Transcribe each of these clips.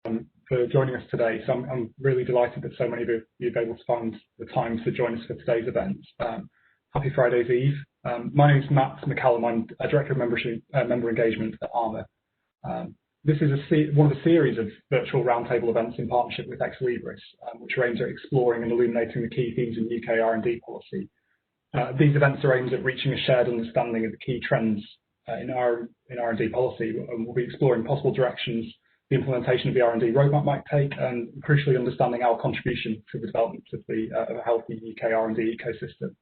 for joining us today. So I'm really delighted that so many of you have been able to find the time to join us for today's event. Happy Friday's Eve. My name is Matt McCallum. I'm a Director of Member Engagement at ARMA. This is one of a series of virtual roundtable events in partnership with Ex Libris, which are aimed at exploring and illuminating the key themes in UK R&D policy. These events are aimed at reaching a shared understanding of the key trends in R&D policy, and we'll be exploring possible directions the implementation of the R&D Roadmap might take, and crucially understanding our contribution to the development of a healthy UK R&D ecosystem.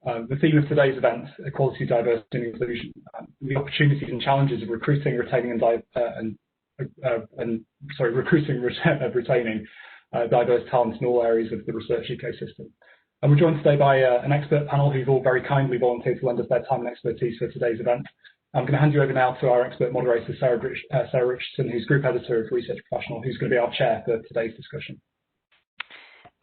The theme of today's event, equality, diversity and inclusion, the opportunities and challenges of recruiting, retaining retaining diverse talents in all areas of the research ecosystem. And we're joined today by an expert panel who've all very kindly volunteered to lend us their time and expertise for today's event. I'm going to hand you over now to our expert moderator, Sarah Richardson, who's Group Editor of Research Professional, who's going to be our chair for today's discussion.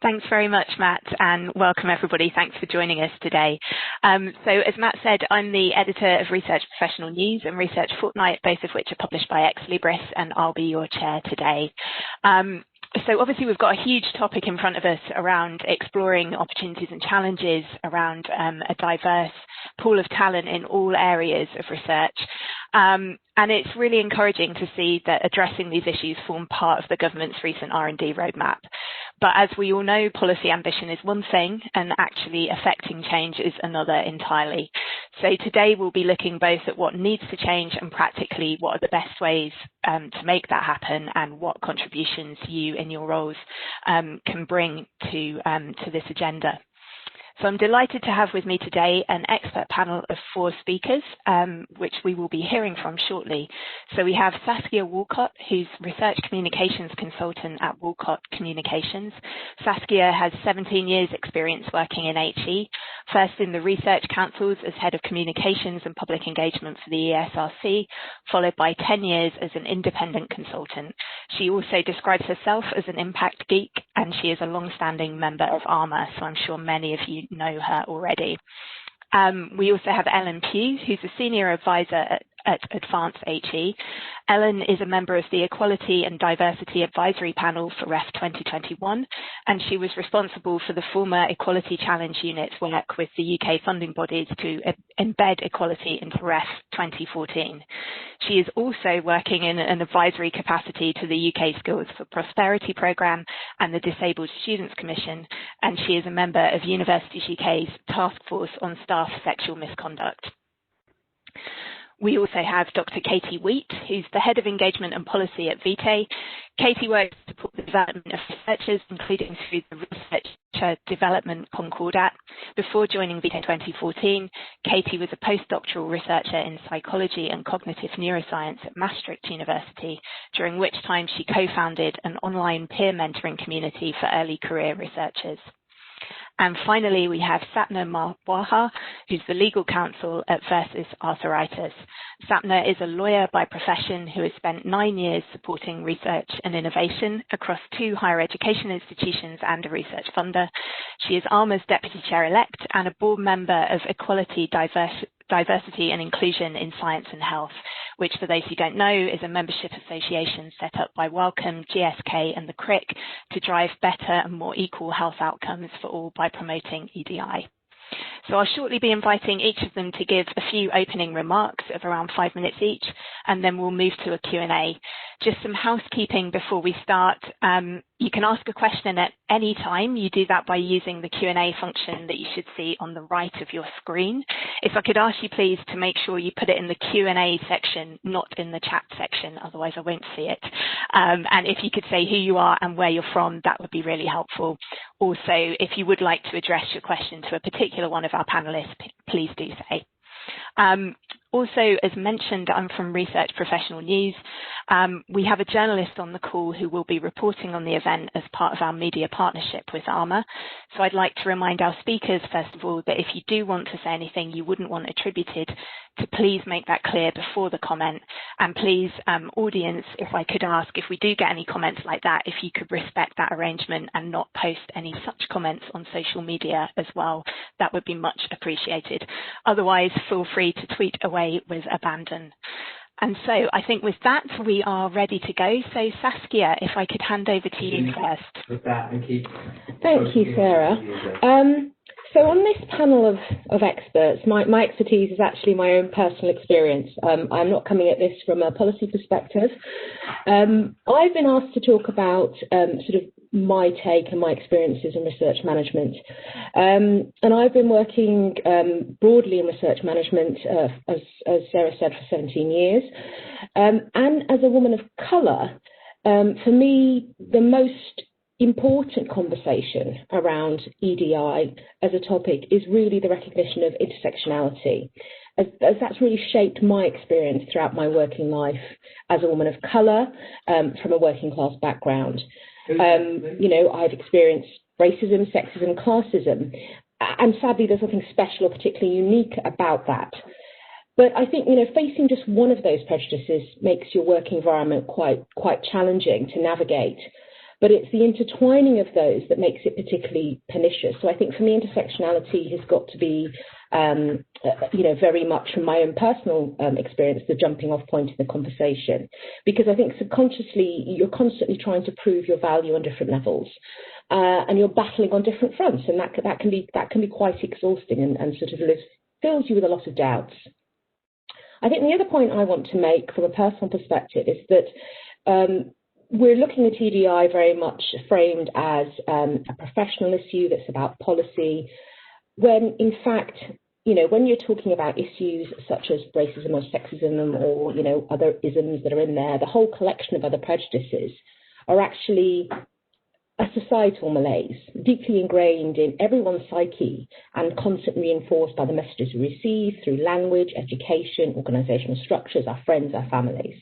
Thanks very much, Matt, and welcome everybody. Thanks for joining us today. So as Matt said, I'm the editor of Research Professional News and Research Fortnight, both of which are published by Ex Libris, and I'll be your chair today. So obviously we've got a huge topic in front of us around exploring opportunities and challenges around a diverse pool of talent in all areas of research. And it's really encouraging to see that addressing these issues form part of the government's recent R&D roadmap. But as we all know, policy ambition is one thing and actually affecting change is another entirely. So today we'll be looking both at what needs to change and practically what are the best ways to make that happen, and what contributions you in your roles can bring to this agenda. So I'm delighted to have with me today an expert panel of 4 speakers, which we will be hearing from shortly. So we have Saskia Walcott, who's Research Communications Consultant at Walcott Communications. Saskia has 17 years experience working in HE, first in the Research Councils as Head of Communications and Public Engagement for the ESRC, followed by 10 years as an independent consultant. She also describes herself as an impact geek, and she is a long-standing member of ARMA, so I'm sure many of you know her already. We also have Ellen Pugh, who's a senior advisor at Advanced HE. Ellen is a member of the Equality and Diversity Advisory Panel for REF 2021, and she was responsible for the former Equality Challenge Unit's work with the UK funding bodies to embed equality into REF 2014. She is also working in an advisory capacity to the UK Skills for Prosperity programme and the Disabled Students Commission, and she is a member of Universities UK's Task Force on Staff Sexual Misconduct. We also have Dr. Katie Wheat, who's the Head of Engagement and Policy at Vitae. Katie works to support the development of researchers, including through the Researcher Development Concordat. Before joining Vitae in 2014, Katie was a postdoctoral researcher in psychology and cognitive neuroscience at Maastricht University, during which time she co-founded an online peer mentoring community for early career researchers. And finally, we have Sapna Marwaha, who's the legal counsel at Versus Arthritis. Sapna is a lawyer by profession who has spent 9 years supporting research and innovation across 2 higher education institutions and a research funder. She is ARMA's Deputy Chair-elect and a board member of Equality, Diversity and Inclusion in Science and Health, which, for those who don't know, is a membership association set up by Wellcome, GSK and the CRIC to drive better and more equal health outcomes for all by promoting EDI. So I'll shortly be inviting each of them to give a few opening remarks of around 5 minutes each, and then we'll move to a Q&A. Just some housekeeping before we start. You can ask a question at any time. You do that by using the Q&A function that you should see on the right of your screen. If I could ask you please to make sure you put it in the Q&A section, not in the chat section, otherwise I won't see it. And if you could say who you are and where you're from, that would be really helpful. Also, if you would like to address your question to a particular one of our panelists, please do say. Also, as mentioned, I'm from Research Professional News. We have a journalist on the call who will be reporting on the event as part of our media partnership with ARMA. So I'd like to remind our speakers, first of all, that if you do want to say anything you wouldn't want attributed, to please make that clear before the comment. And please, audience, if I could ask, if we do get any comments like that, if you could respect that arrangement and not post any such comments on social media as well, that would be much appreciated. Otherwise, feel free to tweet away with abandon. And so I think with that, we are ready to go. So Saskia, if I could hand over to you first. Thank you, Sarah. So on this panel of experts, my expertise is actually my own personal experience. I'm not coming at this from a policy perspective. I've been asked to talk about sort of my take and my experiences in research management. And I've been working broadly in research management, as Sarah said, for 17 years. And as a woman of colour, for me, the most important conversation around EDI as a topic is really the recognition of intersectionality, as that's really shaped my experience throughout my working life as a woman of colour from a working class background. You know, I've experienced racism, sexism, classism, and sadly there's nothing special or particularly unique about that. But I think, you know, facing just one of those prejudices makes your working environment quite challenging to navigate. But it's the intertwining of those that makes it particularly pernicious. So I think for me, intersectionality has got to be, you know, very much from my own personal experience, the jumping off point in the conversation. Because I think subconsciously, you're constantly trying to prove your value on different levels. And you're battling on different fronts. And that can be quite exhausting and sort of fills you with a lot of doubts. I think the other point I want to make from a personal perspective is that we're looking at EDI very much framed as a professional issue that's about policy, when in fact, you know, when you're talking about issues such as racism or sexism or, you know, other isms that are in there, the whole collection of other prejudices are actually a societal malaise, deeply ingrained in everyone's psyche and constantly reinforced by the messages we receive through language, education, organisational structures, our friends, our families.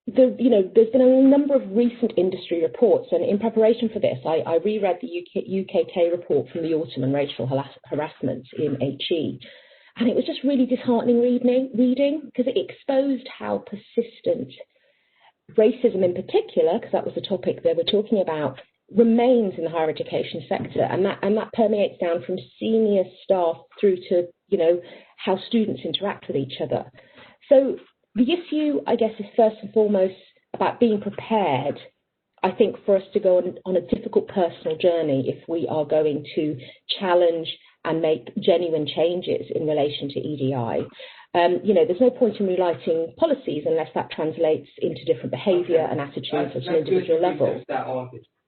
You know, there's been a number of recent industry reports, and in preparation for this, I reread the UKK report from the autumn on racial harassment in HE, and it was just really disheartening reading because it exposed how persistent racism in particular, because that was the topic they were talking about, remains in the higher education sector, and that permeates down from senior staff through to, you know, how students interact with each other. So the issue, I guess, is first and foremost about being prepared, I think, for us to go on a difficult personal journey if we are going to challenge and make genuine changes in relation to EDI. You know, there's no point in rewriting policies unless that translates into different behaviour and attitudes at an individual level.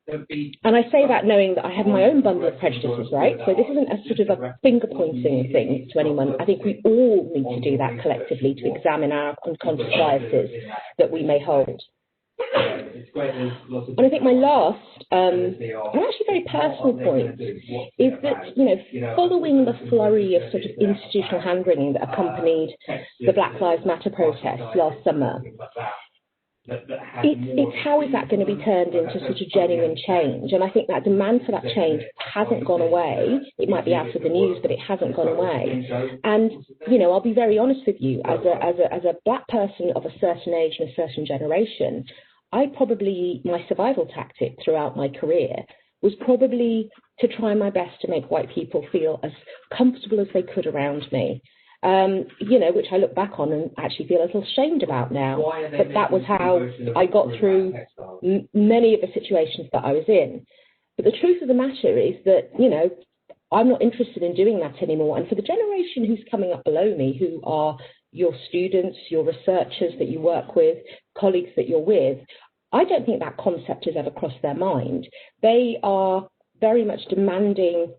And I say that knowing that I have my own bundle of prejudices, right? So this isn't a sort of a finger-pointing thing to anyone. I think we all need to do that collectively to examine our unconscious biases that we may hold. And I think my last, and actually very personal point, is that, you know, following the flurry of sort of institutional hand-wringing that accompanied the Black Lives Matter protests last summer, it's how is that going to be turned into sort of genuine change? And I think that demand for that change hasn't gone away. It might be out of the news, but it hasn't gone away. And, you know, I'll be very honest with you, as a black person of a certain age and a certain generation, my survival tactic throughout my career was probably to try my best to make white people feel as comfortable as they could around me. You know, which I look back on and actually feel a little ashamed about now. But that was how I got through many of the situations that I was in. But the truth of the matter is that, you know, I'm not interested in doing that anymore. And for the generation who's coming up below me, who are your students, your researchers that you work with, colleagues that you're with, I don't think that concept has ever crossed their mind. They are very much demanding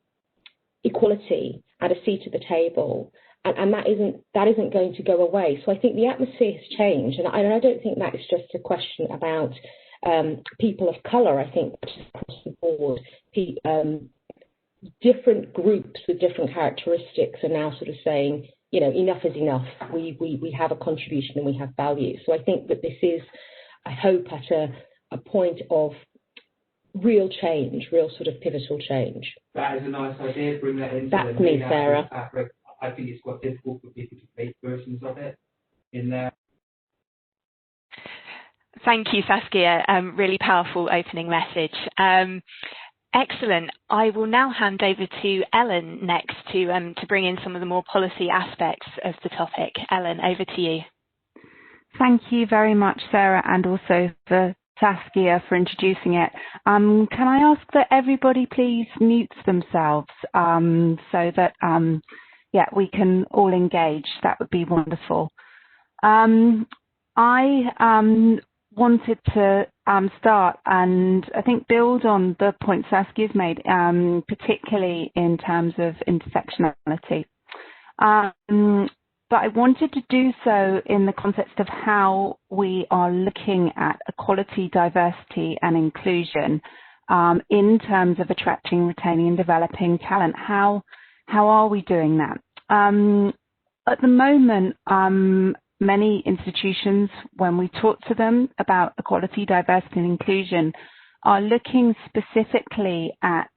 equality and a seat at the table. And that isn't going to go away. So I think the atmosphere has changed. And I don't think that is just a question about people of colour. I think across the board, different groups with different characteristics are now sort of saying, you know, enough is enough. We have a contribution and we have value. So I think that this is, I hope, at a point of real change, real sort of pivotal change. That is a nice idea. Bring that into That's me, Sarah. I think it's quite difficult for people to make versions of it in there. Thank you, Saskia. Really powerful opening message. Excellent. I will now hand over to Ellen next to bring in some of the more policy aspects of the topic. Ellen, over to you. Thank you very much, Sarah, and also for Saskia for introducing it. Can I ask that everybody please mute themselves so that we can all engage? That would be wonderful. I wanted to start and I think build on the point Saskia's made, particularly in terms of intersectionality. But I wanted to do so in the context of how we are looking at equality, diversity and inclusion in terms of attracting, retaining and developing talent. How are we doing that? At the moment, many institutions, when we talk to them about equality, diversity and inclusion, are looking specifically at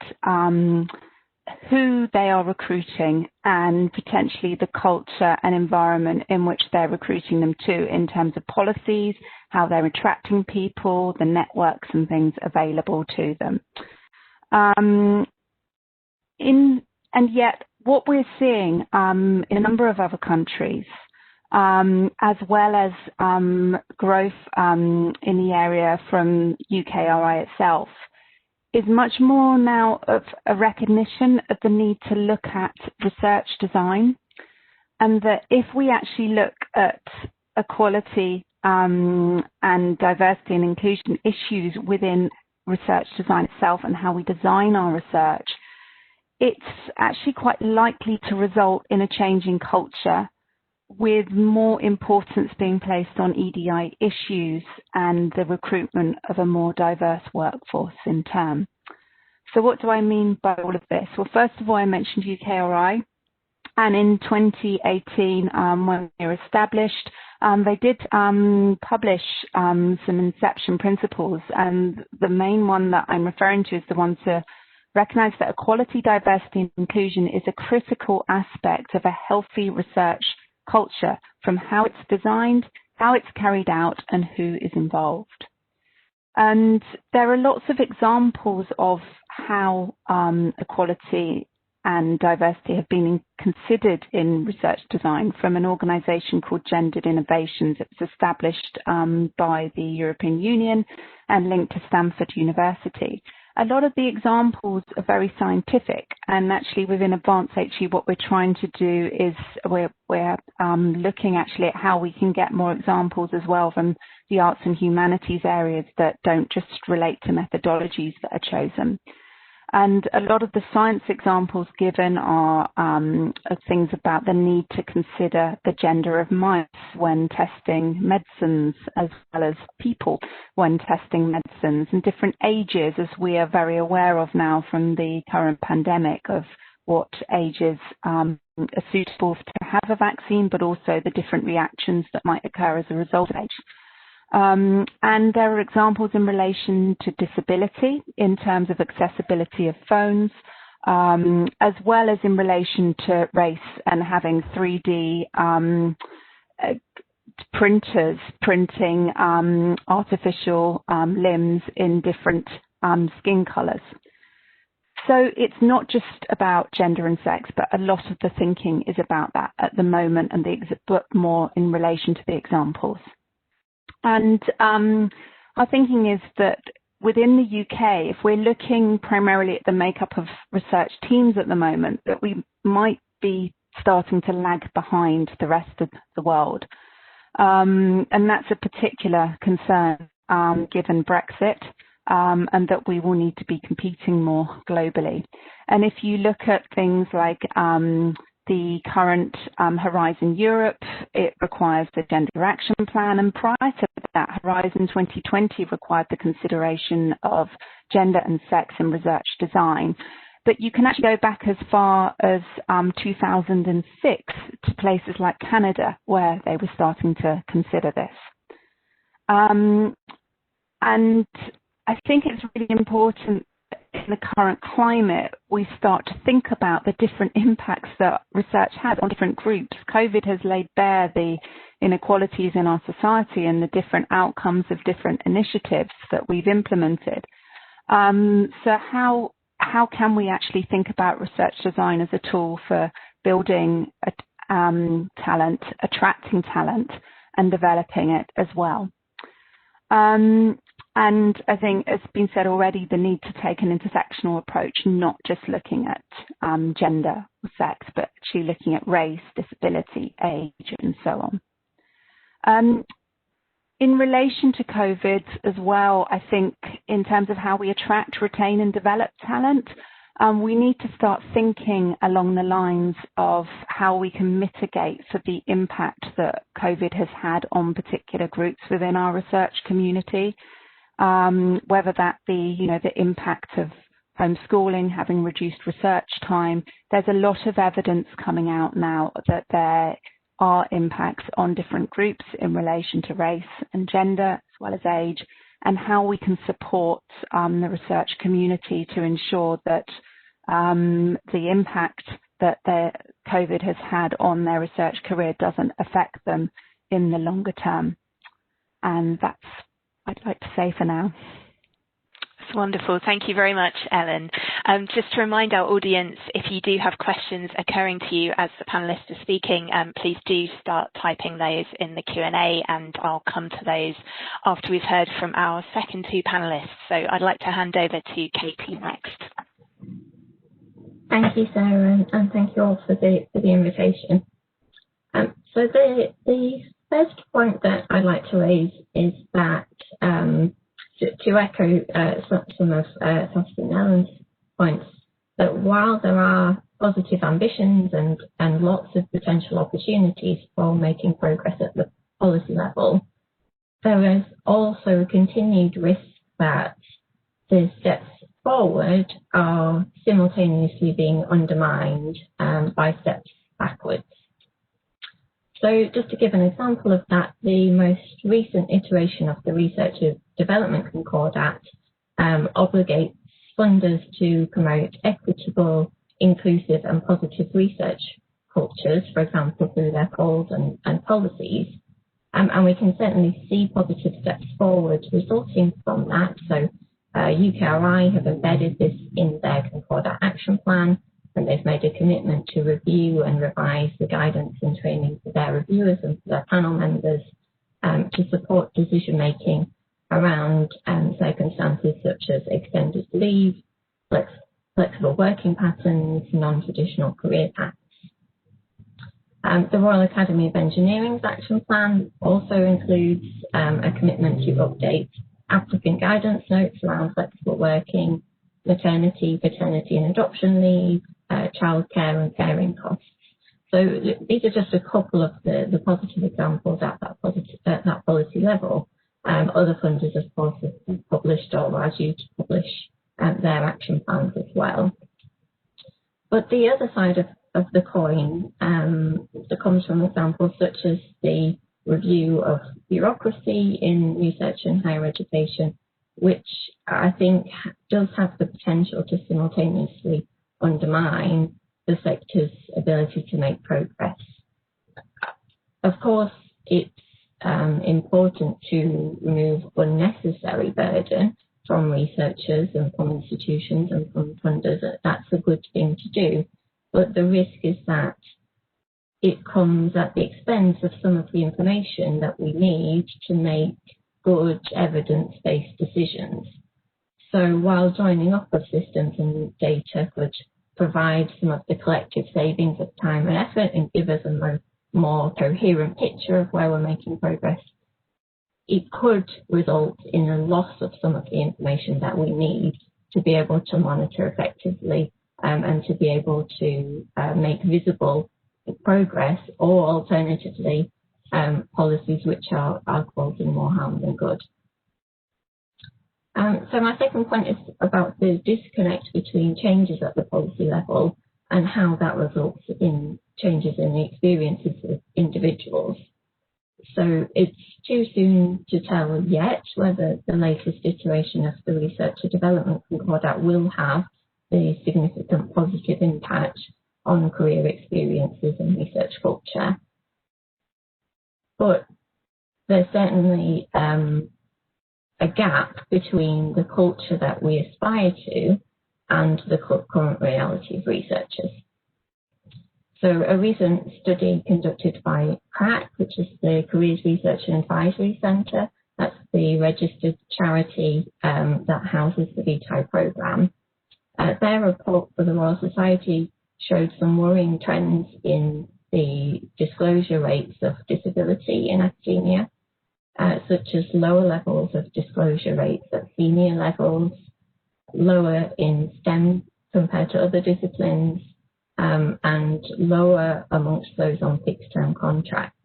who they are recruiting and potentially the culture and environment in which they're recruiting them to in terms of policies, how they're attracting people, the networks and things available to them. And yet what we're seeing in a number of other countries, as well as growth in the area from UK RI itself, is much more now of a recognition of the need to look at research design, and that if we actually look at equality and diversity and inclusion issues within research design itself and how we design our research, it's actually quite likely to result in a change in culture, with more importance being placed on EDI issues and the recruitment of a more diverse workforce in turn. So what do I mean by all of this? Well, first of all, I mentioned UKRI, and in 2018, when they were established, they did publish some inception principles, and the main one that I'm referring to is the one to recognize that equality, diversity and inclusion is a critical aspect of a healthy research culture, from how it's designed, how it's carried out, and who is involved. And there are lots of examples of how equality and diversity have been considered in research design from an organisation called Gendered Innovations. It was established by the European Union and linked to Stanford University. A lot of the examples are very scientific, and actually within Advanced HE what we're trying to do is we're looking actually at how we can get more examples as well from the arts and humanities areas that don't just relate to methodologies that are chosen. And a lot of the science examples given are things about the need to consider the gender of mice when testing medicines, as well as people when testing medicines, and different ages, as we are very aware of now from the current pandemic, of what ages are suitable to have a vaccine, but also the different reactions that might occur as a result of age. And there are examples in relation to disability in terms of accessibility of phones, as well as in relation to race and having 3D printers printing artificial limbs in different skin colors. So it's not just about gender and sex, but a lot of the thinking is about that at the moment, and but more in relation to the examples. And our thinking is that within the UK, if we're looking primarily at the makeup of research teams at the moment, that we might be starting to lag behind the rest of the world. And that's a particular concern given Brexit, and that we will need to be competing more globally. And if you look at things like the current Horizon Europe, it requires the Gender Action Plan, and prior to that, Horizon 2020 required the consideration of gender and sex in research design. But you can actually go back as far as 2006 to places like Canada, where they were starting to consider this. And I think it's really important in the current climate, we start to think about the different impacts that research has on different groups. COVID has laid bare the inequalities in our society and the different outcomes of different initiatives that we've implemented. So how how can we actually think about research design as a tool for building talent, attracting talent, and developing it as well. And I think it's been said already, the need to take an intersectional approach, not just looking at gender or sex, but actually looking at race, disability, age, and so on. In relation to COVID as well, I think in terms of how we attract, retain, and develop talent, we need to start thinking along the lines of how we can mitigate for the impact that COVID has had on particular groups within our research community. Whether that be, the impact of homeschooling, having reduced research time. There's a lot of evidence coming out now that there are impacts on different groups in relation to race and gender, as well as age, and how we can support the research community to ensure that the impact that COVID has had on their research career doesn't affect them in the longer term. And that's I'd like to say for now. That's wonderful. Thank you very much, Ellen. Just to remind our audience, if you do have questions occurring to you as the panellists are speaking, please do start typing those in the Q&A, and I'll come to those after we've heard from our second two panellists. So I'd like to hand over to Katie next. Thank you, Sarah, and thank you all for the invitation. So the first point that I'd like to raise is that to echo some of Saskia and Ellen's points, that while there are positive ambitions and lots of potential opportunities for making progress at the policy level, there is also a continued risk that the steps forward are simultaneously being undermined by steps backwards. So just to give an example of that, the most recent iteration of the Research and Development Concordat obligates funders to promote equitable, inclusive and positive research cultures, for example, through their calls and policies. And we can certainly see positive steps forward resulting from that. So UKRI have embedded this in their Concordat Action Plan, and they've made a commitment to review and revise the guidance and training for their reviewers and for their panel members to support decision-making around circumstances such as extended leave, flexible working patterns, non-traditional career paths. The Royal Academy of Engineering's Action Plan also includes a commitment to update applicant guidance notes around flexible working, maternity, paternity and adoption leave, childcare and caring costs. So these are just a couple of the positive examples at that policy level. Other funders, of course, have published or are due to publish their action plans as well. But the other side of the coin that comes from examples such as the review of bureaucracy in research and higher education, which I think does have the potential to simultaneously undermine the sector's ability to make progress. Of course, it's important to remove unnecessary burden from researchers and from institutions and from funders. That's a good thing to do, but the risk is that it comes at the expense of some of the information that we need to make good evidence-based decisions. So while joining up of systems and data could provide some of the collective savings of time and effort and give us a more coherent picture of where we're making progress, it could result in a loss of some of the information that we need to be able to monitor effectively and to be able to make visible progress, or alternatively policies which are causing more harm than good. So my second point is about the disconnect between changes at the policy level and how that results in changes in the experiences of individuals. So it's too soon to tell yet whether the latest iteration of the Research and Development Concordat will have the significant positive impact on career experiences and research culture. But there's certainly a gap between the culture that we aspire to and the current reality of researchers. So a recent study conducted by CRAC, which is the Careers Research and Advisory Centre, that's the registered charity that houses the Vitae programme. Their report for the Royal Society showed some worrying trends in the disclosure rates of disability in academia, such as lower levels of disclosure rates at senior levels, lower in STEM compared to other disciplines, and lower amongst those on fixed-term contracts.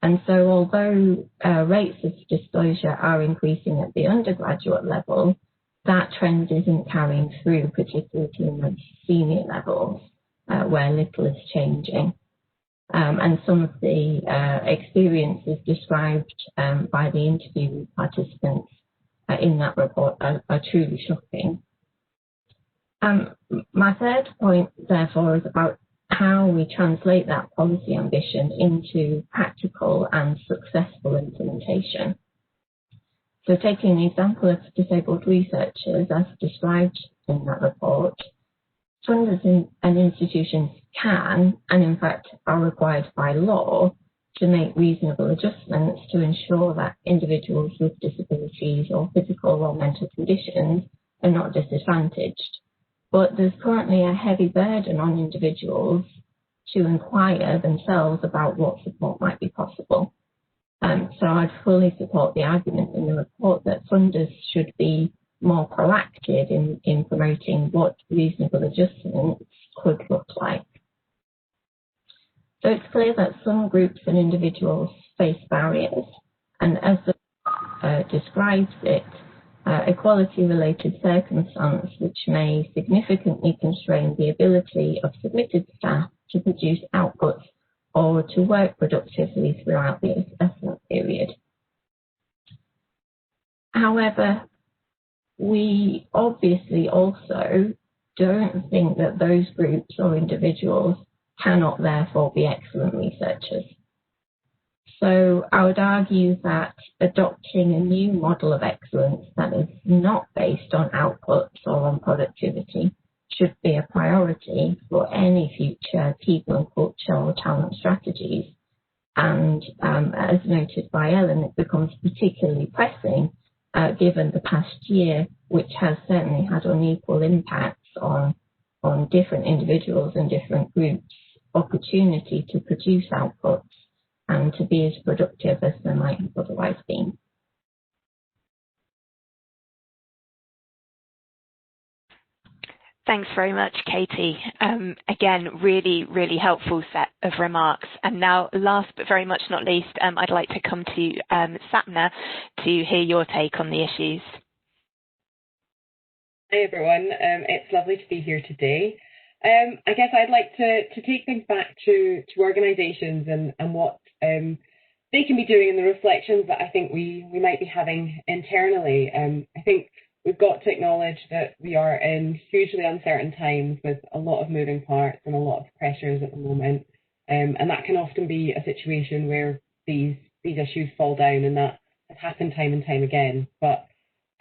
And so although rates of disclosure are increasing at the undergraduate level, that trend isn't carrying through, particularly in the senior levels, where little is changing. And some of the experiences described by the interview participants in that report are truly shocking. My third point, therefore, is about how we translate that policy ambition into practical and successful implementation. So taking the example of disabled researchers as described in that report, funders and institutions can, and in fact are required by law, to make reasonable adjustments to ensure that individuals with disabilities or physical or mental conditions are not disadvantaged. But there's currently a heavy burden on individuals to inquire themselves about what support might be possible. So I'd fully support the argument in the report that funders should be more proactive in promoting what reasonable adjustments could look like. So it's clear that some groups and individuals face barriers, and as the describes it, equality-related circumstance which may significantly constrain the ability of submitted staff to produce outputs or to work productively throughout the assessment period. However, we obviously also don't think that those groups or individuals cannot therefore be excellent researchers. So I would argue that adopting a new model of excellence that is not based on outputs or on productivity should be a priority for any future people and culture or talent strategies. And as noted by Ellen, it becomes particularly pressing given the past year, which has certainly had unequal impacts on different individuals and different groups' opportunity to produce outputs and to be as productive as they might have otherwise been. Thanks very much, Katie. Again, really, really helpful set of remarks. And now, last but very much not least, I'd like to come to Sapna to hear your take on the issues. Hi everyone, it's lovely to be here today. I guess I'd like to take things back to organisations and what they can be doing and the reflections that I think we might be having internally. I think we've got to acknowledge that we are in hugely uncertain times with a lot of moving parts and a lot of pressures at the moment. And that can often be a situation where these issues fall down, and that has happened time and time again. But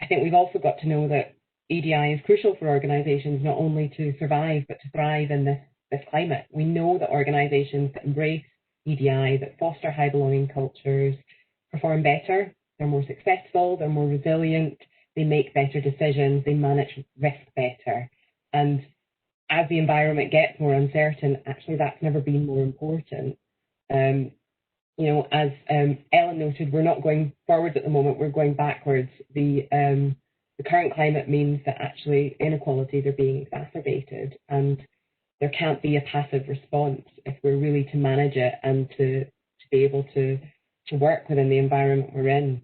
I think we've also got to know that EDI is crucial for organisations not only to survive but to thrive in this climate. We know that organisations that embrace EDI, that foster high belonging cultures, perform better, they're more successful, they're more resilient, they make better decisions, they manage risk better. And as the environment gets more uncertain, actually that's never been more important. As Ellen noted, we're not going forwards at the moment, we're going backwards. The current climate means that actually inequalities are being exacerbated, and there can't be a passive response if we're really to manage it and to be able to work within the environment we're in.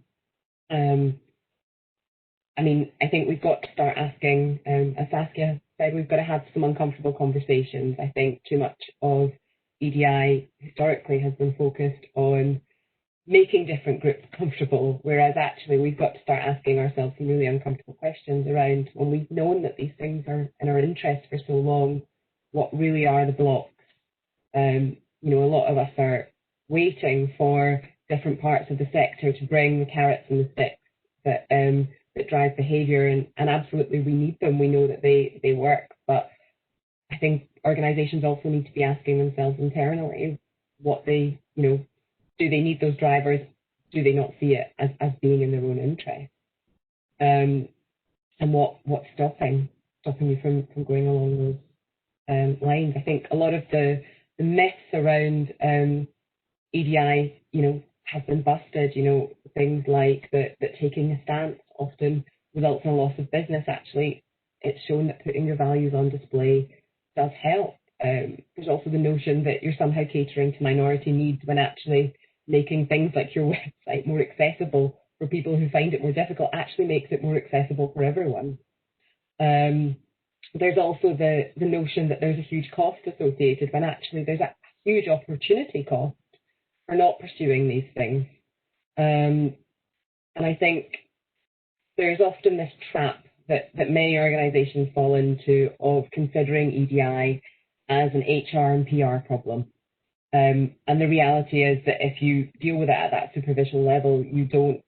I think we've got to start asking, as Saskia said, we've got to have some uncomfortable conversations. I think too much of EDI historically has been focused on making different groups comfortable, whereas actually we've got to start asking ourselves some really uncomfortable questions around, when we've known that these things are in our interest for so long, what really are the blocks? A lot of us are waiting for different parts of the sector to bring the carrots and the sticks that that drive behaviour, and absolutely we need them. We know that they work, but I think organisations also need to be asking themselves internally what they, do they need those drivers? Do they not see it as being in their own interest? And what's stopping you from going along those lines? I think a lot of the myths around EDI, have been busted. Things like that taking a stance often results in a loss of business. Actually, it's shown that putting your values on display does help. There's also the notion that you're somehow catering to minority needs when actually making things like your website more accessible for people who find it more difficult actually makes it more accessible for everyone. There's also the notion that there's a huge cost associated when actually there's a huge opportunity cost for not pursuing these things. And I think there's often this trap that many organisations fall into of considering EDI as an HR and PR problem. And the reality is that if you deal with it at that superficial level, you don't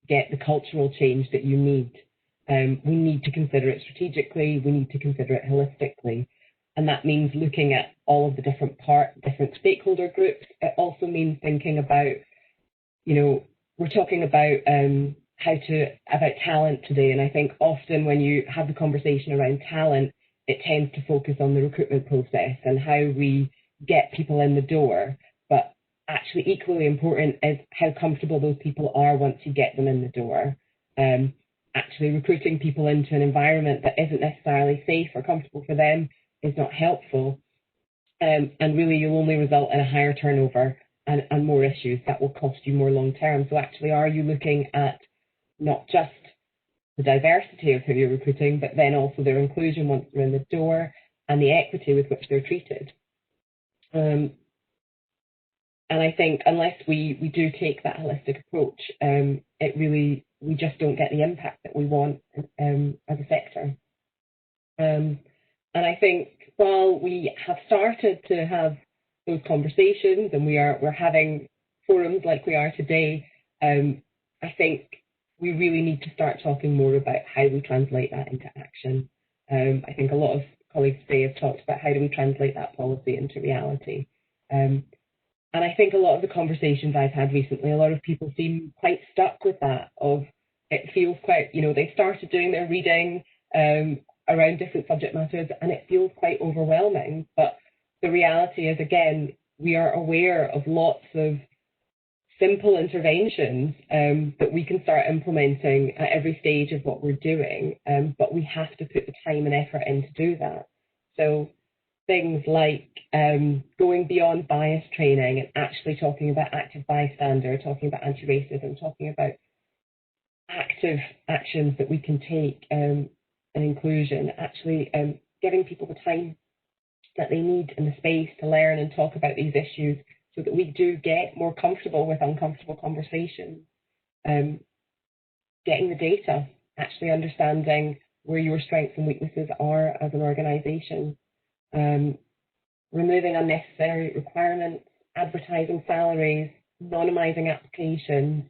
get the cultural change that you need. We need to consider it strategically, we need to consider it holistically. And that means looking at all of the different stakeholder groups. It also means thinking about, we're talking about about talent today. And I think often when you have the conversation around talent, it tends to focus on the recruitment process and how we get people in the door. But actually equally important is how comfortable those people are once you get them in the door. Actually recruiting people into an environment that isn't necessarily safe or comfortable for them is not helpful. And really you'll only result in a higher turnover and more issues that will cost you more long term. So actually, are you looking at not just the diversity of who you're recruiting, but then also their inclusion once they're in the door and the equity with which they're treated? And I think unless we do take that holistic approach, we just don't get the impact that we want as a sector. And I think while we have started to have those conversations and we're having forums like we are today, I think we really need to start talking more about how we translate that into action. I think a lot of colleagues today have talked about how do we translate that policy into reality. And I think a lot of the conversations I've had recently, a lot of people seem quite stuck with that it feels quite, they started doing their reading around different subject matters and it feels quite overwhelming. But the reality is, again, we are aware of lots of simple interventions that we can start implementing at every stage of what we're doing, but we have to put the time and effort in to do that. So things like going beyond bias training and actually talking about active bystander, talking about anti-racism, talking about active actions that we can take and inclusion, actually giving people the time that they need in the space to learn and talk about these issues so that we do get more comfortable with uncomfortable conversations, getting the data, actually understanding where your strengths and weaknesses are as an organisation, removing unnecessary requirements, advertising salaries, anonymising applications,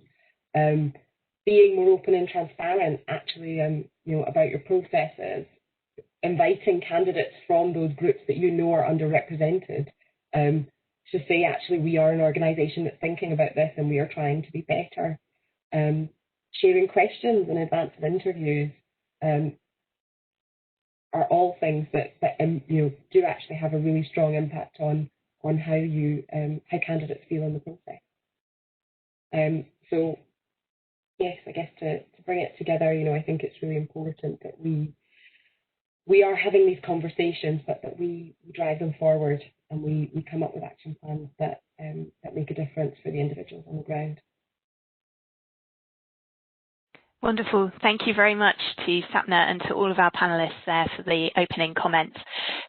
being more open and transparent, actually, about your processes, inviting candidates from those groups that are underrepresented to say, actually, we are an organisation that's thinking about this and we are trying to be better. Sharing questions in advance of interviews are all things that do actually have a really strong impact on how candidates feel in the process. So yes, I guess to bring it together, I think it's really important that we are having these conversations, but that we drive them forward and we come up with action plans that make a difference for the individuals on the ground. Wonderful. Thank you very much to Sapna and to all of our panellists there for the opening comments.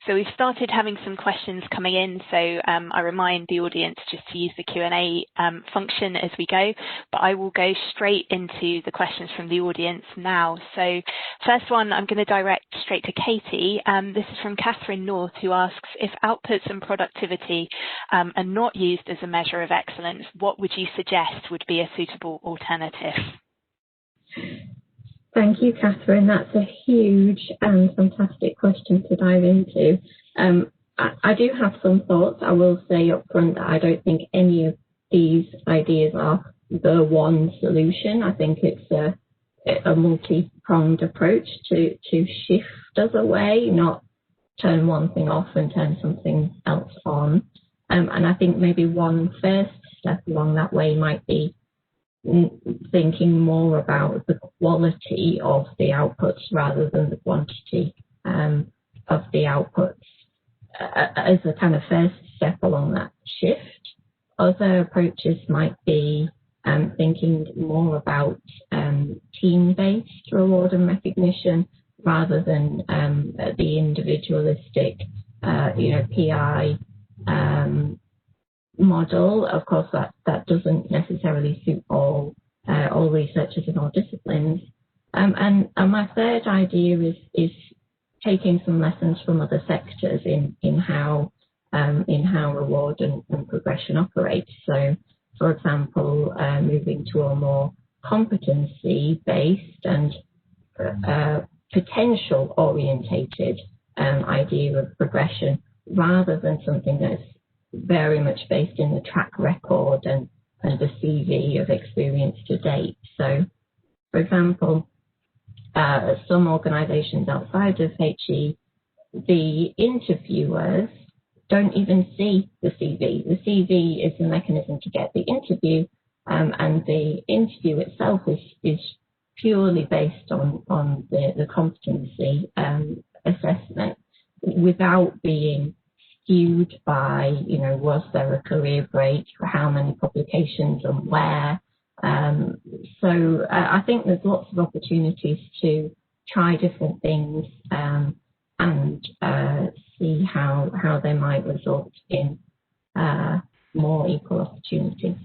So we've started having some questions coming in, so I remind the audience just to use the Q&A function as we go, but I will go straight into the questions from the audience now. So first one I'm going to direct straight to Katie. This is from Catherine North, who asks, if outputs and productivity are not used as a measure of excellence, what would you suggest would be a suitable alternative? Thank you, Catherine. That's a huge and fantastic question to dive into. I do have some thoughts. I will say up front that I don't think any of these ideas are the one solution. I think it's a multi-pronged approach to shift us away, not turn one thing off and turn something else on. And I think maybe one first step along that way might be thinking more about the quality of the outputs rather than the quantity of the outputs as a kind of first step along that shift. Other approaches might be thinking more about team-based reward and recognition rather than the individualistic, PI model. Of course, that doesn't necessarily suit all researchers in all disciplines. And my third idea is taking some lessons from other sectors in how reward and progression operates. So, for example, moving to a more competency-based and potential-orientated idea of progression rather than something that's very much based in the track record and the CV of experience to date. So, for example, some organisations outside of HE, the interviewers don't even see the CV. The CV is the mechanism to get the interview, and the interview itself is purely based on the competency assessment without being skewed by, was there a career break, how many publications and where. So I think there's lots of opportunities to try different things and see how they might result in more equal opportunities.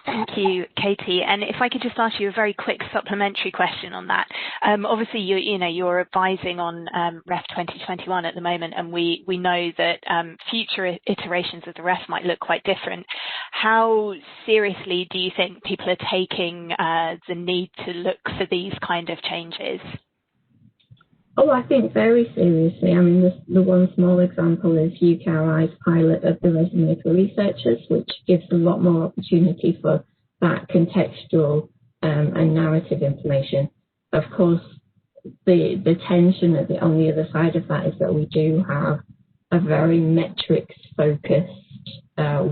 Thank you, Katie. And if I could just ask you a very quick supplementary question on that. Obviously, you're advising on REF 2021 at the moment, and we know that future iterations of the REF might look quite different. How seriously do you think people are taking the need to look for these kind of changes? Oh, I think very seriously. I mean, the one small example is UKRI's pilot of the resume for researchers, which gives a lot more opportunity for that contextual and narrative information. Of course, the tension on the other side of that is that we do have a very metrics-focused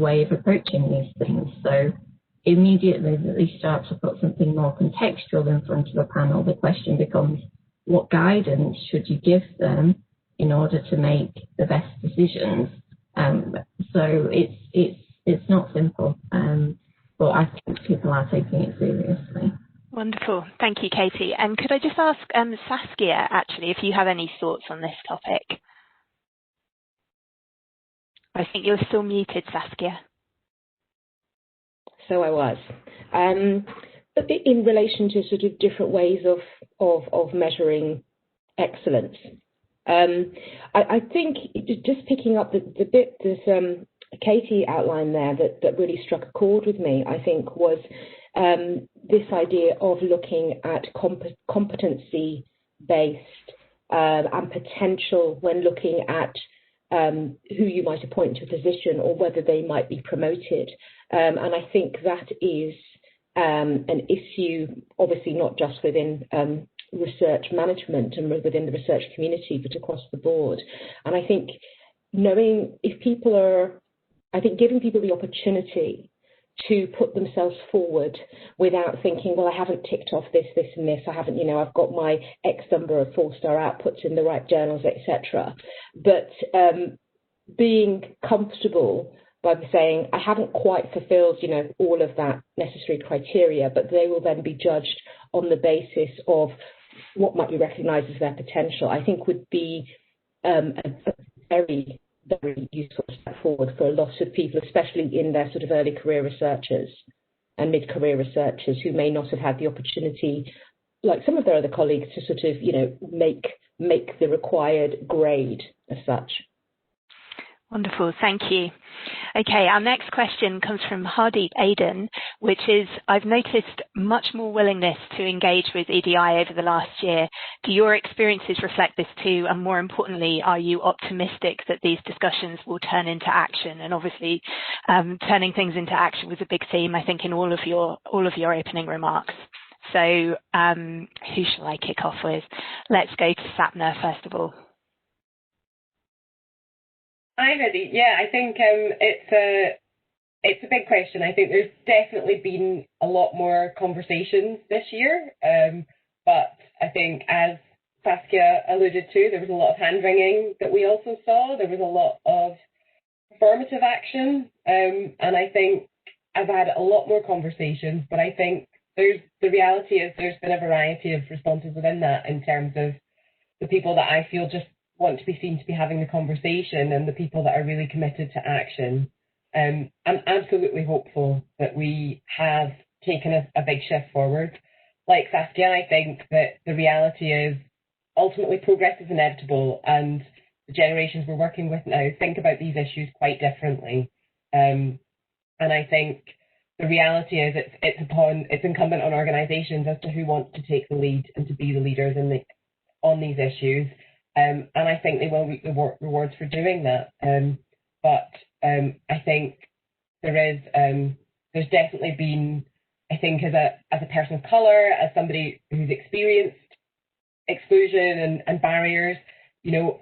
way of approaching these things. So immediately that they start to put something more contextual in front of a panel, the question becomes, what guidance should you give them in order to make the best decisions? So it's not simple, but I think people are taking it seriously. Wonderful. Thank you, Katie. And could I just ask Saskia, actually, if you have any thoughts on this topic? I think you're still muted, Saskia. So I was. In relation to sort of different ways of measuring excellence, I think just picking up the bit that Katie outlined there that really struck a chord with me, I think, was this idea of looking at competency-based and potential when looking at who you might appoint to a position or whether they might be promoted. And I think that is an issue, obviously not just within research management and within the research community, but across the board. And I think giving people the opportunity to put themselves forward without thinking, well, I haven't ticked off this, this and this, I haven't, I've got my X number of 4-star outputs in the right journals, etc. But being comfortable by saying, I haven't quite fulfilled, all of that necessary criteria, but they will then be judged on the basis of what might be recognised as their potential, I think would be a very, very useful step forward for a lot of people, especially in their sort of early career researchers and mid-career researchers who may not have had the opportunity, like some of their other colleagues, to sort of, make the required grade as such. Wonderful, thank you. Okay, our next question comes from Hardeep Aiden, which is, I've noticed much more willingness to engage with EDI over the last year. Do your experiences reflect this too? And more importantly, are you optimistic that these discussions will turn into action? And obviously, turning things into action was a big theme, I think, in all of your opening remarks. So who shall I kick off with? Let's go to Sapna, first of all. Hi, Eddie. Yeah, I think it's a big question. I think there's definitely been a lot more conversations this year, but I think, as Saskia alluded to, there was a lot of hand-wringing that we also saw. There was a lot of performative action, and I think I've had a lot more conversations, but I think the reality is there's been a variety of responses within that, in terms of the people that I feel just want to be seen to be having the conversation and the people that are really committed to action. I'm absolutely hopeful that we have taken a big shift forward. Like Saskia, I think that the reality is ultimately progress is inevitable, and the generations we're working with now think about these issues quite differently. And I think the reality is it's incumbent on organisations as to who wants to take the lead and to be the leaders on these issues. And I think they will reap the rewards for doing that. But I think there's definitely been, I think, as a person of colour, as somebody who's experienced exclusion and barriers,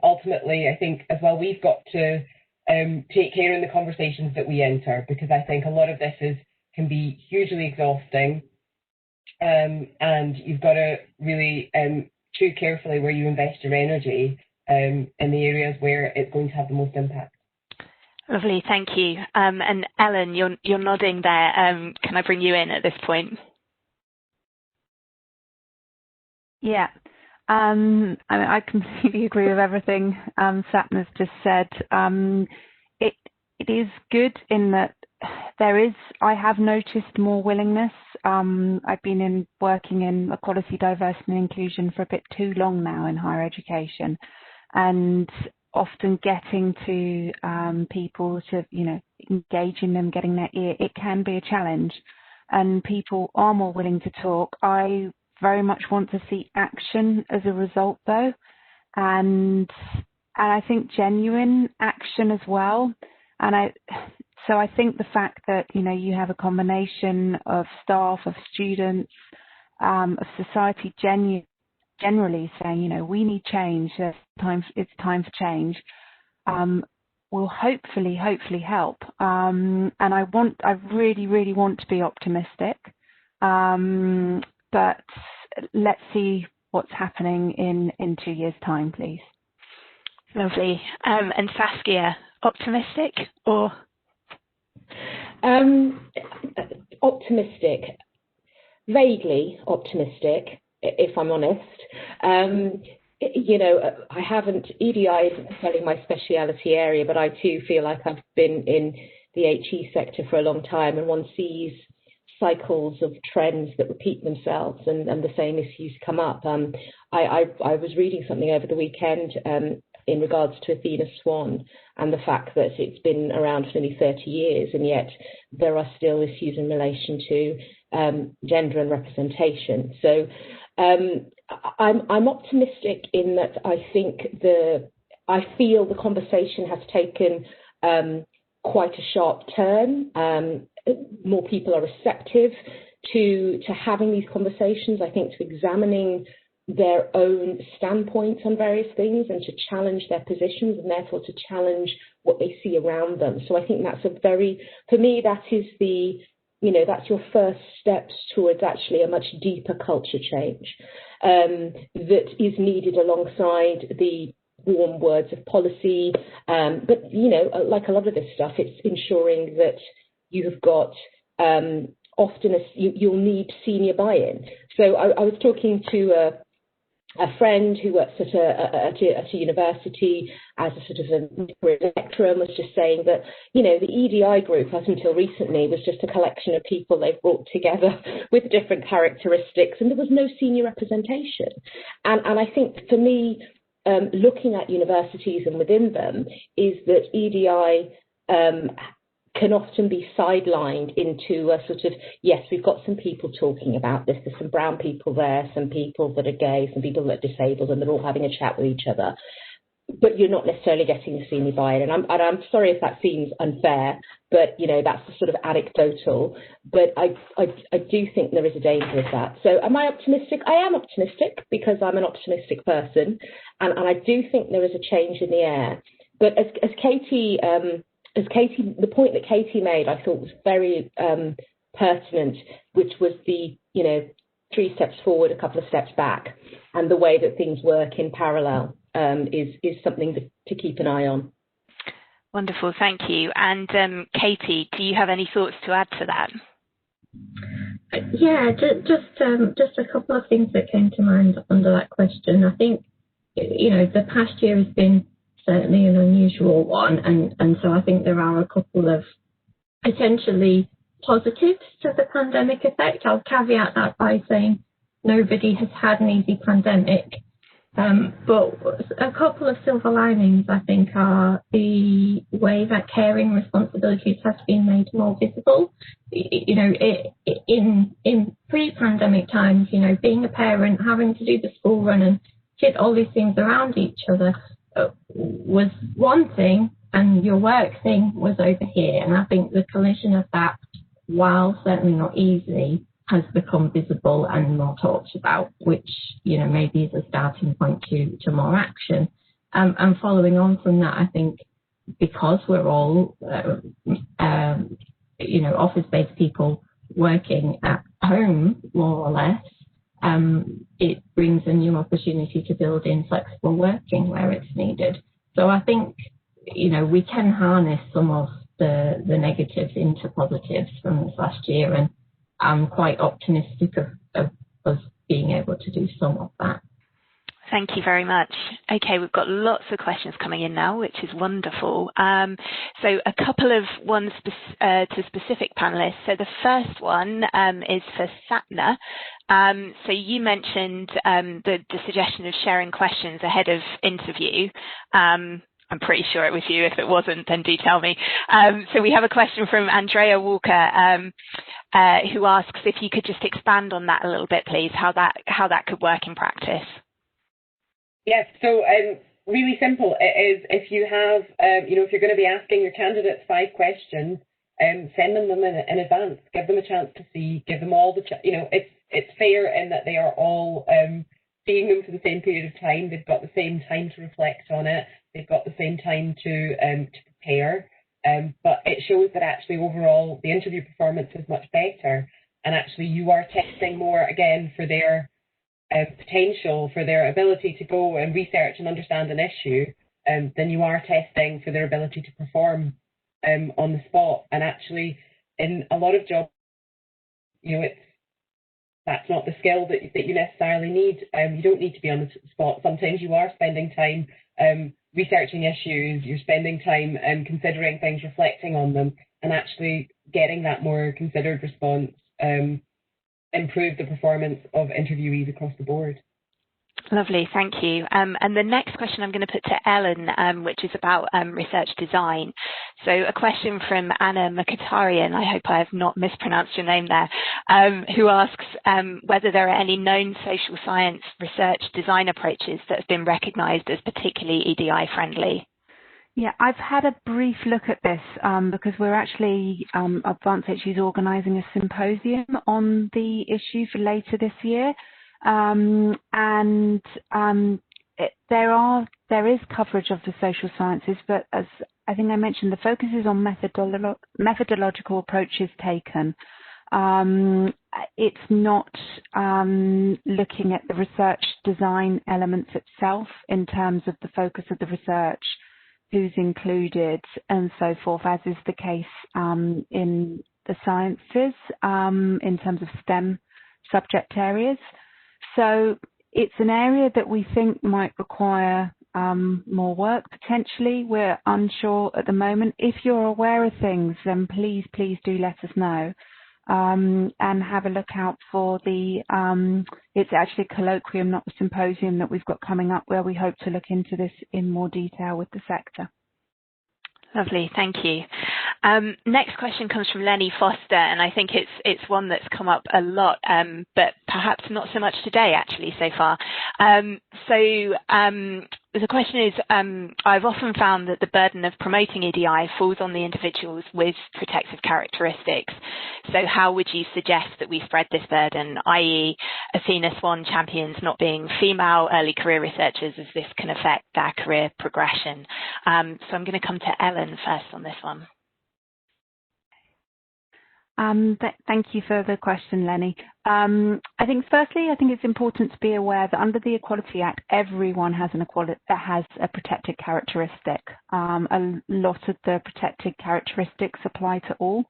ultimately, I think as well we've got to take care in the conversations that we enter, because I think a lot of this can be hugely exhausting, and you've got to really choose carefully where you invest your energy in the areas where it's going to have the most impact. Lovely, thank you. And Ellen, you're nodding there. Can I bring you in at this point? Yeah, I completely agree with everything Sapna's just said. It is good in that I have noticed more willingness. I've been working in equality, diversity and inclusion for a bit too long now in higher education, and often getting to people to, engaging them, getting their ear, it can be a challenge, and people are more willing to talk. I very much want to see action as a result though, and I think genuine action as well. So I think the fact that, you have a combination of staff, of students, of society generally saying, we need change, it's time for change, will hopefully help. And I really, really want to be optimistic. But let's see what's happening in 2 years' time, please. Lovely. And Saskia, optimistic or? Optimistic, vaguely optimistic, if I'm honest. I haven't, EDI isn't necessarily my speciality area, but I too feel like I've been in the HE sector for a long time, and one sees cycles of trends that repeat themselves, and the same issues come up. I was reading something over the weekend in regards to Athena Swan and the fact that it's been around for nearly 30 years, and yet there are still issues in relation to gender and representation. So I'm optimistic in that I feel the conversation has taken quite a sharp turn. More people are receptive to having these conversations, I think, to examining their own standpoints on various things and to challenge their positions, and therefore to challenge what they see around them. So I think that's for me, that is that's your first steps towards actually a much deeper culture change that is needed alongside the warm words of policy. But, like a lot of this stuff, it's ensuring that you have got often you'll need senior buy-in. So I was talking to a friend who works at a university as a sort of a lecturer, and was just saying that, the EDI group up until recently was just a collection of people they've brought together with different characteristics, and there was no senior representation. And I think for me, looking at universities and within them is that EDI can often be sidelined into a sort of, yes, we've got some people talking about this, there's some brown people there, some people that are gay, some people that are disabled, and they're all having a chat with each other. But you're not necessarily getting a senior buy-in. And I'm sorry if that seems unfair, but, you know, that's the sort of anecdotal. But I do think there is a danger of that. So am I optimistic? I am optimistic because I'm an optimistic person. And I do think there is a change in the air. But as Katie, the point that Katie made, I thought was very pertinent, which was the, you know, 3 steps forward, a couple of steps back, and the way that things work in parallel. Is something to keep an eye on. Wonderful, thank you. And Katie, do you have any thoughts to add to that? Yeah, just a couple of things that came to mind under that question. I think, you know, the past year has been certainly an unusual one, and so I think there are a couple of potentially positives to the pandemic effect. I'll caveat that by saying nobody has had an easy pandemic. But a couple of silver linings, I think, are the way that caring responsibilities has been made more visible. You know, in pre-pandemic times, you know, being a parent, having to do the school run and fit all these things around each other was one thing, and your work thing was over here. And I think the collision of that, while certainly not easy, has become visible and more talked about, which, you know, maybe is a starting point to more action. And following on from that, I think because we're all, you know, office-based people working at home, more or less, it brings a new opportunity to build in flexible working where it's needed. So I think, you know, we can harness some of the negatives into positives from this last year, and I'm quite optimistic of us being able to do some of that. Thank you very much. Okay, we've got lots of questions coming in now, which is wonderful. So a couple of ones to specific panelists. So the first one is for Sapna. So you mentioned the suggestion of sharing questions ahead of interview. I'm pretty sure it was you. If it wasn't, then do tell me. So we have a question from Andrea Walker, who asks if you could just expand on that a little bit, please, how that could work in practice. Yes, so really simple. It is, if you have, you know, if you're going to be asking your candidates 5 questions, send them in advance. Give them a chance to see. Give them all the, you know, it's fair in that they are all seeing them for the same period of time. They've got the same time to reflect on it. They've got the same time to prepare. But it shows that actually overall the interview performance is much better, and actually you are testing more again for their potential, for their ability to go and research and understand an issue, than you are testing for their ability to perform on the spot. And actually, in a lot of jobs, you know, that's not the skill that you necessarily need. You don't need to be on the spot. Sometimes you are spending time researching issues, you're spending time considering things, reflecting on them, and actually getting that more considered response improve the performance of interviewees across the board. Lovely, thank you. And the next question I'm going to put to Ellen, which is about research design. So a question from Anna Mkhitaryan, I hope I have not mispronounced your name there, who asks whether there are any known social science research design approaches that have been recognised as particularly EDI friendly. Yeah, I've had a brief look at this because we're actually, Advanced HU is organising a symposium on the issue for later this year. There is coverage of the social sciences, but as I think I mentioned, the focus is on methodological approaches taken. It's not looking at the research design elements itself in terms of the focus of the research, who's included, and so forth, as is the case in the sciences in terms of STEM subject areas. So it's an area that we think might require more work potentially. We're unsure at the moment. If you're aware of things, then please do let us know. and have a look out for the, it's actually a colloquium, not a symposium, that we've got coming up where we hope to look into this in more detail with the sector. Lovely, thank you. Next question comes from Lenny Foster, and I think it's one that's come up a lot, but perhaps not so much today actually so far. The question is, I've often found that the burden of promoting EDI falls on the individuals with protective characteristics. So how would you suggest that we spread this burden, i.e. Athena Swan champions not being female early career researchers, as this can affect their career progression? So I'm going to come to Ellen first on this one. Thank you for the question, Lenny. I think firstly, I think it's important to be aware that under the Equality Act, everyone has a protected characteristic. A lot of the protected characteristics apply to all.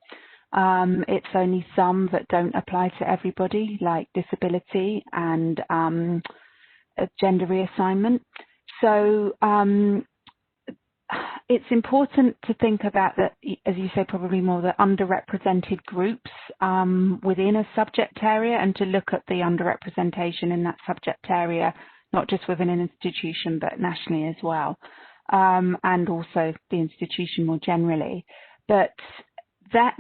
It's only some that don't apply to everybody, like disability and gender reassignment. So it's important to think about that, as you say, probably more the underrepresented groups within a subject area, and to look at the underrepresentation in that subject area, not just within an institution, but nationally as well, and also the institution more generally. But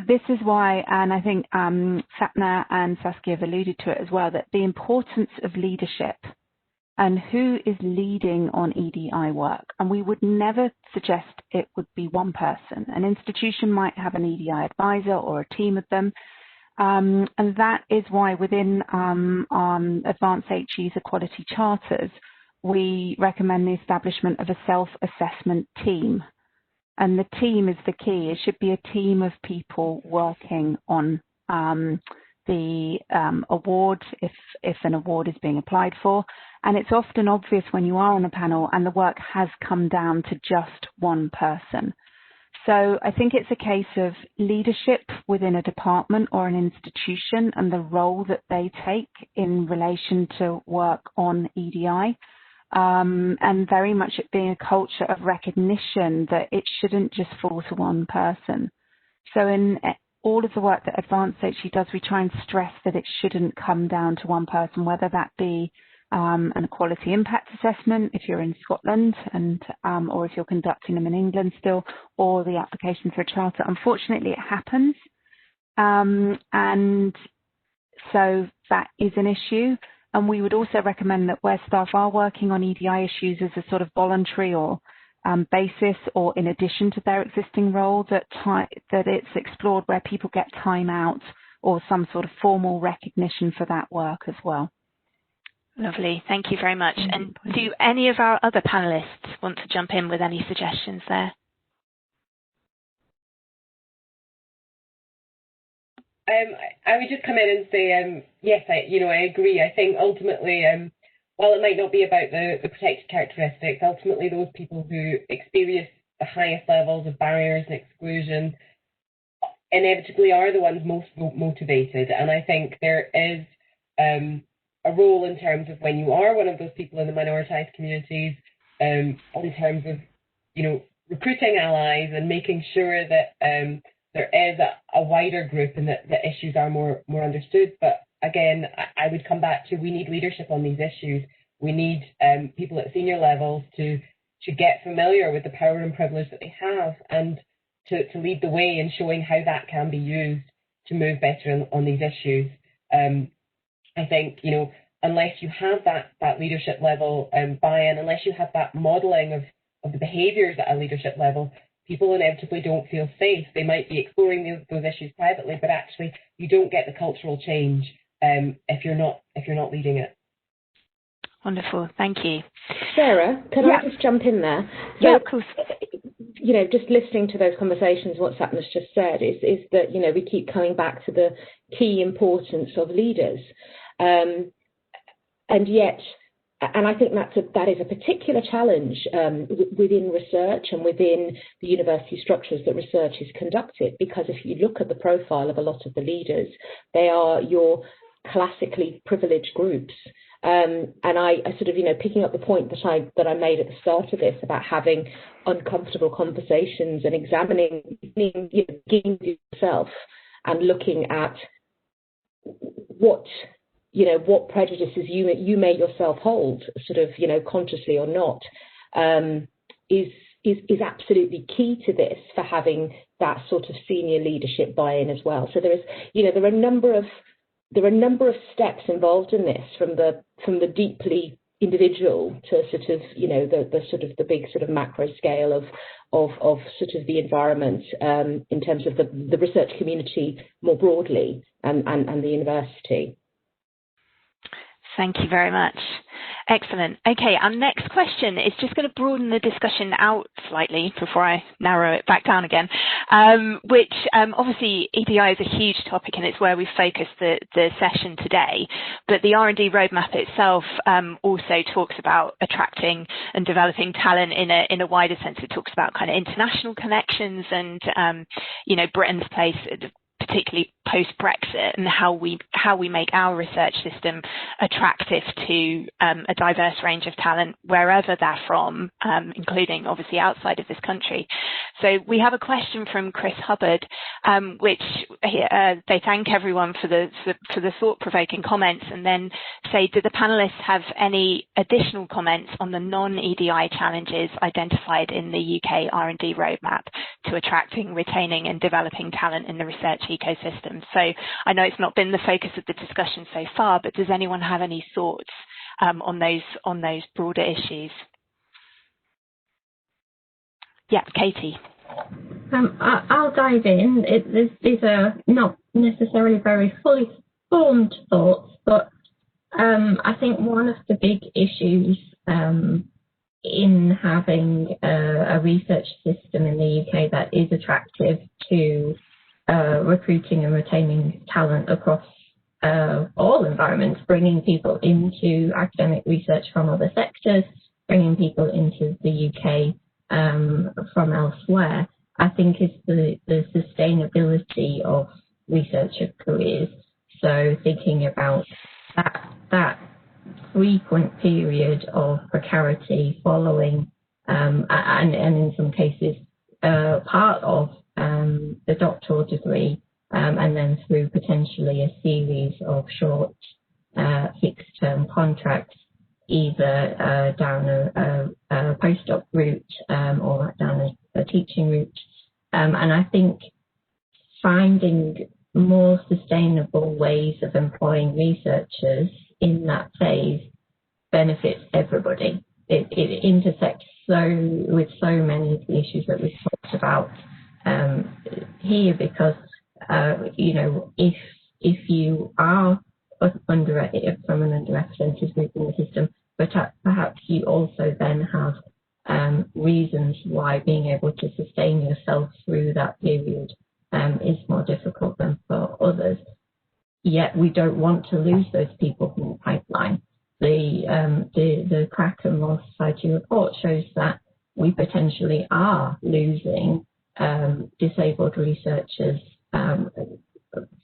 this is why, and I think Sapna and Saskia have alluded to it as well, that the importance of leadership and who is leading on EDI work. And we would never suggest it would be one person. An institution might have an EDI advisor or a team of them. And that is why within Advanced HE's Equality Charters, we recommend the establishment of a self-assessment team. And the team is the key. It should be a team of people working on the award, if an award is being applied for. And it's often obvious when you are on a panel and the work has come down to just one person. So I think it's a case of leadership within a department or an institution and the role that they take in relation to work on EDI, and very much it being a culture of recognition that it shouldn't just fall to one person. So in all of the work that Advanced HE does, we try and stress that it shouldn't come down to one person, whether that be an equality impact assessment if you're in Scotland, and or if you're conducting them in England still, or the application for a charter. Unfortunately, it happens, and so that is an issue. And we would also recommend that where staff are working on EDI issues as a sort of voluntary or basis, or in addition to their existing role, that it's explored where people get time out or some sort of formal recognition for that work as well. Lovely, thank you very much. And do any of our other panelists want to jump in with any suggestions there? I would just come in and say, yes, I agree. I think ultimately, while it might not be about the protected characteristics, ultimately those people who experience the highest levels of barriers and exclusion inevitably are the ones most motivated. And I think there is a role in terms of when you are one of those people in the minoritized communities, in terms of, recruiting allies and making sure that there is a wider group and that the issues are more understood. But again, I would come back to, we need leadership on these issues. We need people at senior levels to get familiar with the power and privilege that they have, and to lead the way in showing how that can be used to move better on these issues. I think, unless you have that leadership level buy-in, unless you have that modelling of the behaviours at a leadership level, people inevitably don't feel safe. They might be exploring those issues privately, but actually you don't get the cultural change if you're not leading it. Wonderful, thank you. Sarah, can I just jump in there? So, yeah, of course. Just listening to those conversations, what Sapna's just said is that, we keep coming back to the key importance of leaders. And yet, and I think that is a particular challenge within research and within the university structures that research is conducted, because if you look at the profile of a lot of the leaders, they are your classically privileged groups. And I sort of, picking up the point that I made at the start of this about having uncomfortable conversations and examining yourself and looking at what prejudices you may yourself hold, sort of, consciously or not, is absolutely key to this for having that sort of senior leadership buy-in as well. So there are a number of steps involved in this, from the deeply individual to sort of, the big sort of macro scale of sort of the environment, in terms of the research community more broadly, and the university. Thank you very much. Excellent. Okay, our next question is just going to broaden the discussion out slightly before I narrow it back down again, which obviously EDI is a huge topic, and it's where we focus the session today. But the R&D roadmap itself also talks about attracting and developing talent in a wider sense. It talks about kind of international connections and, Britain's place, particularly post-Brexit, and how we make our research system attractive to a diverse range of talent wherever they're from, including obviously outside of this country. So we have a question from Chris Hubbard, which they thank everyone for the thought-provoking comments, and then say, do the panelists have any additional comments on the non-EDI challenges identified in the UK R&D Roadmap to attracting, retaining and developing talent in the research ecosystem? So I know it's not been the focus of the discussion so far, but does anyone have any thoughts on those broader issues? Yeah, Katie. I'll dive in. These are not necessarily very fully formed thoughts, but I think one of the big issues in having a research system in the UK that is attractive to recruiting and retaining talent across all environments, bringing people into academic research from other sectors, bringing people into the UK from elsewhere, I think is the sustainability of researcher careers. So thinking about that frequent period of precarity following, and in some cases part of the doctoral degree, and then through potentially a series of short fixed-term contracts, either down a postdoc route or down a teaching route. And I think finding more sustainable ways of employing researchers in that phase benefits everybody. It intersects with so many of the issues that we've talked about here, because if you are from an underrepresented group in the system, but perhaps you also then have reasons why being able to sustain yourself through that period is more difficult than for others. Yet we don't want to lose those people from the pipeline. The Crack and Law Society report shows that we potentially are losing disabled researchers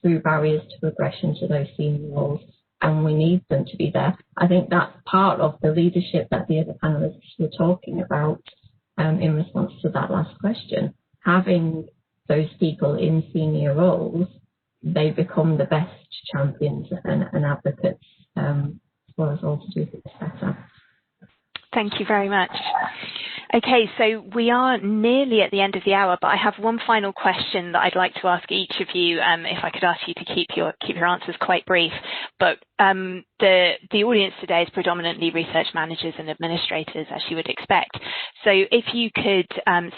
through barriers to progression to those senior roles, and we need them to be there. I think that's part of the leadership that the other panelists were talking about in response to that last question. Having those people in senior roles, they become the best champions and advocates for us all to do this better. Thank you very much. Okay, so we are nearly at the end of the hour, but I have one final question that I'd like to ask each of you, if I could ask you to keep your answers quite brief. But the audience today is predominantly research managers and administrators, as you would expect. So if you could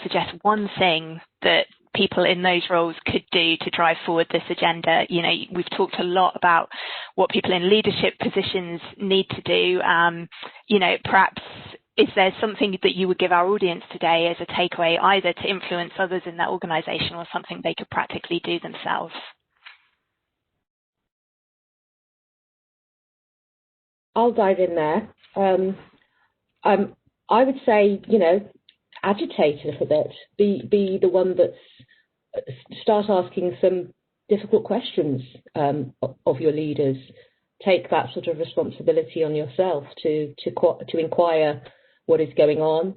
suggest one thing that people in those roles could do to drive forward this agenda. We've talked a lot about what people in leadership positions need to do. Perhaps is there something that you would give our audience today as a takeaway, either to influence others in their organisation or something they could practically do themselves? I'll dive in there. I would say, agitate a little bit. Be the one that's start asking some difficult questions of your leaders. Take that sort of responsibility on yourself to inquire what is going on,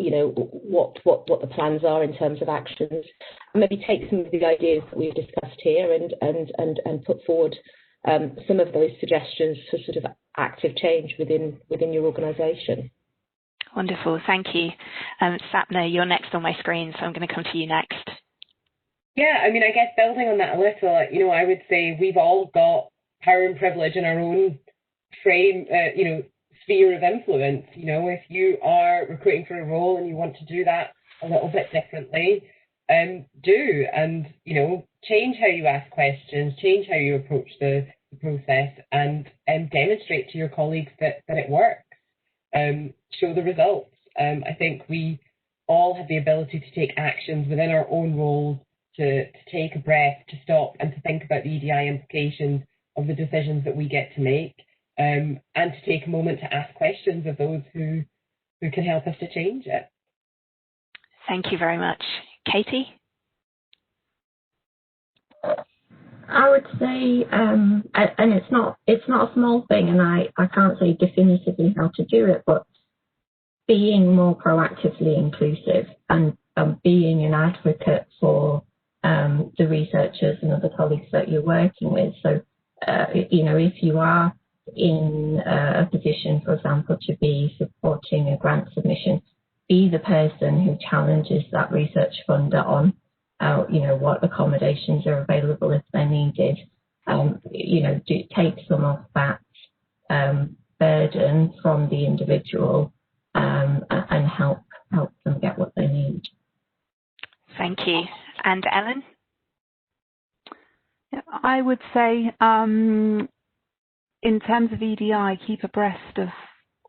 you know, what the plans are in terms of actions, and maybe take some of the ideas that we've discussed here and put forward some of those suggestions for sort of active change within your organisation. Wonderful, thank you. Sapna, you're next on my screen, so I'm going to come to you next. Yeah, I mean, I guess building on that a little, you know, I would say we've all got power and privilege in our own frame, you know, sphere of influence. You know, if you are recruiting for a role and you want to do that a little bit differently, do, and, you know, change how you ask questions, change how you approach the process, and demonstrate to your colleagues that it works. Show the results. I think we all have the ability to take actions within our own roles, to take a breath, to stop and to think about the EDI implications of the decisions that we get to make, and to take a moment to ask questions of those who can help us to change it. Thank you very much. Katie? I would say, and it's not a small thing, and I can't say definitively how to do it, but being more proactively inclusive and being an advocate for the researchers and other colleagues that you're working with. So, you know, if you are in a position, for example, to be supporting a grant submission, be the person who challenges that research funder on, you know, what accommodations are available if they're needed. You know, take some of that burden from the individual and help them get what they need. Thank you. And Ellen? I would say, in terms of EDI, keep abreast of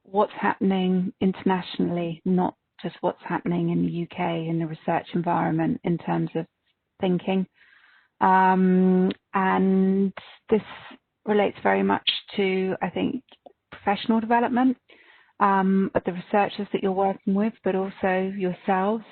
what's happening internationally, not just what's happening in the UK in the research environment in terms of thinking. And this relates very much to, I think, professional development of the researchers that you're working with, but also yourselves,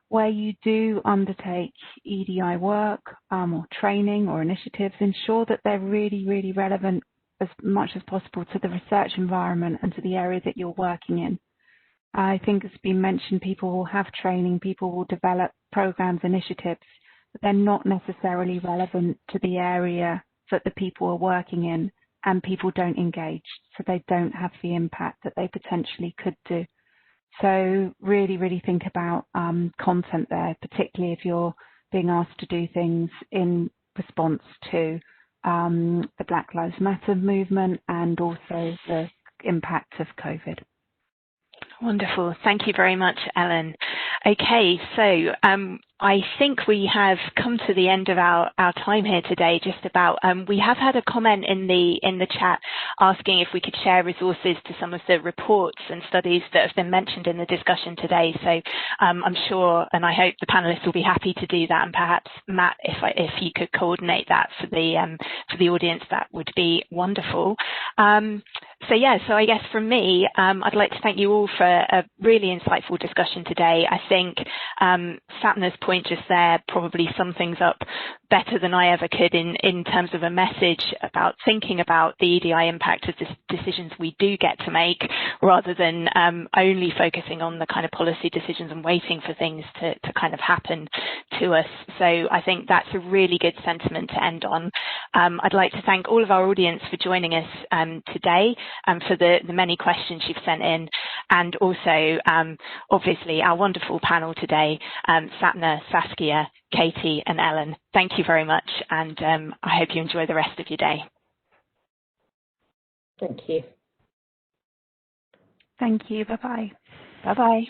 where you do undertake EDI work or training or initiatives. Ensure that they're really, really relevant as much as possible to the research environment and to the area that you're working in. I think it's been mentioned, people will have training, people will develop programs, initiatives, but they're not necessarily relevant to the area that the people are working in, and people don't engage, so they don't have the impact that they potentially could do. So really, really think about content there, particularly if you're being asked to do things in response to the Black Lives Matter movement and also the impact of COVID. Wonderful. Thank you very much, Ellen. Okay, so I think we have come to the end of our time here today. Just about, we have had a comment in the chat asking if we could share resources to some of the reports and studies that have been mentioned in the discussion today. So I'm sure, and I hope the panelists will be happy to do that. And perhaps Matt, if you could coordinate that for the audience, that would be wonderful. So yeah, so I guess from me, I'd like to thank you all for a really insightful discussion today. I think Sapna's point just there probably sums things up better than I ever could in terms of a message about thinking about the EDI impact of the decisions we do get to make, rather than only focusing on the kind of policy decisions and waiting for things to kind of happen to us. So I think that's a really good sentiment to end on. I'd like to thank all of our audience for joining us today and for the many questions you've sent in, and also obviously our wonderful panel today, Sapna, Saskia, Katie and Ellen. Thank you very much, and I hope you enjoy the rest of your day. Thank you. Thank you. Bye-bye. Bye-bye.